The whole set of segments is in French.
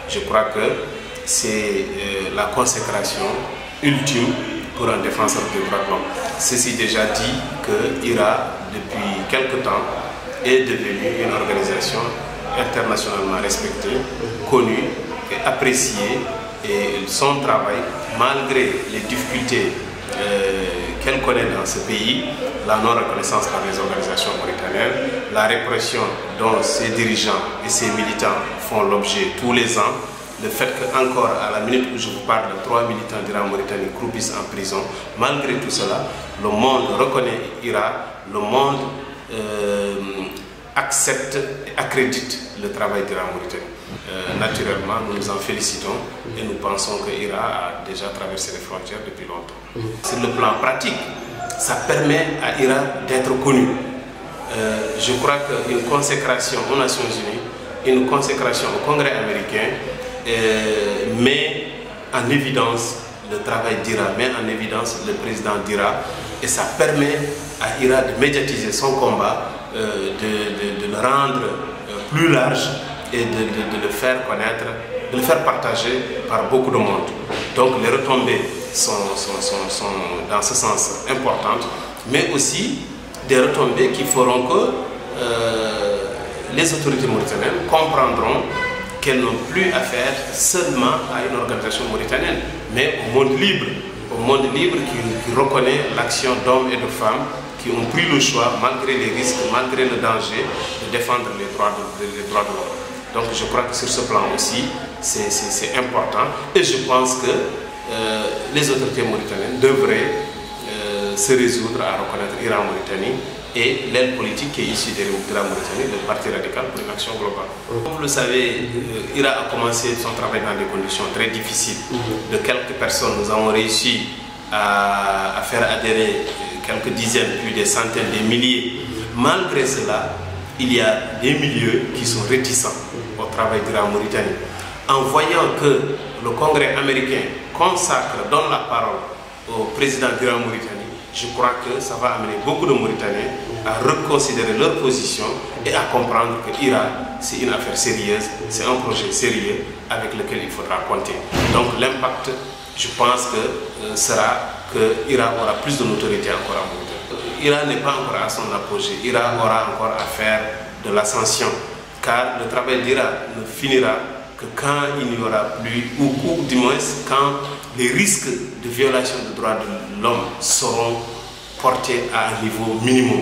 Je crois que c'est la consécration ultime pour un défenseur des droits de l'homme. Ceci déjà dit que IRA, depuis quelque temps, est devenue une organisation internationalement respectée, connue et appréciée, et son travail, malgré les difficultés qu'elle connaît dans ce pays, la non-reconnaissance par les organisations mauritaniennes, la répression dont ses dirigeants et ses militants font l'objet tous les ans, le fait qu'encore à la minute où je vous parle, 3 militants d'IRA en Mauritanie croupissent en prison, malgré tout cela, le monde reconnaît IRA, le monde accepte et accrédite le travail d'IRA en Mauritanie. Naturellement, nous nous en félicitons et nous pensons que IRA a déjà traversé les frontières depuis longtemps. Sur le plan pratique, ça permet à IRA d'être connu. Je crois qu'une consécration aux Nations Unies, une consécration au Congrès américain met en évidence le travail d'IRA, met en évidence le président d'IRA, et ça permet à IRA de médiatiser son combat, de le rendre plus large et de le faire connaître, de le faire partager par beaucoup de monde. Donc les retombées sont dans ce sens importantes, mais aussi des retombées qui feront que les autorités mauritaniennes comprendront qu'elles n'ont plus affaire seulement à une organisation mauritanienne, mais au monde libre qui reconnaît l'action d'hommes et de femmes qui ont pris le choix, malgré les risques, malgré le danger, de défendre les droits de l'homme. Donc je crois que sur ce plan aussi, c'est important, et je pense que les autorités mauritaniennes devraient se résoudre à reconnaître IRA en Mauritanie et l'aile politique qui est issue de la Mauritanie, le Parti radical pour une action globale. Comme vous le savez, IRA a commencé son travail dans des conditions très difficiles. De quelques personnes, nous avons réussi à faire adhérer quelques dizaines, puis des centaines, des milliers. Malgré cela, il y a des milieux qui sont réticents au travail d'IRA en Mauritanie. En voyant que le Congrès américain donne la parole au président d'IRA en Mauritanie, je crois que ça va amener beaucoup de Mauritaniens à reconsidérer leur position et à comprendre que IRA, c'est une affaire sérieuse, c'est un projet sérieux avec lequel il faudra compter. Donc l'impact, je pense que sera que IRA aura plus de notoriété encore en Mauritanie. IRA n'est pas encore à son apogée, IRA aura encore à faire de l'ascension, car le travail d'IRA ne finira que quand il n'y aura plus, ou du moins quand les risques de violation des droits de l'homme seront portés à un niveau minimum.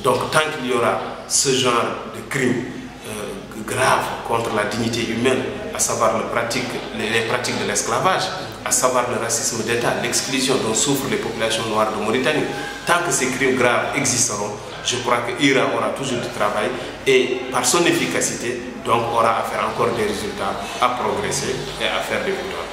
Donc tant qu'il y aura ce genre de crimes graves contre la dignité humaine, à savoir les pratiques de l'esclavage, à savoir le racisme d'État, l'exclusion dont souffrent les populations noires de Mauritanie, tant que ces crimes graves existeront, je crois que IRA aura toujours du travail et par son efficacité, donc aura à faire encore des résultats, à progresser et à faire des victoires.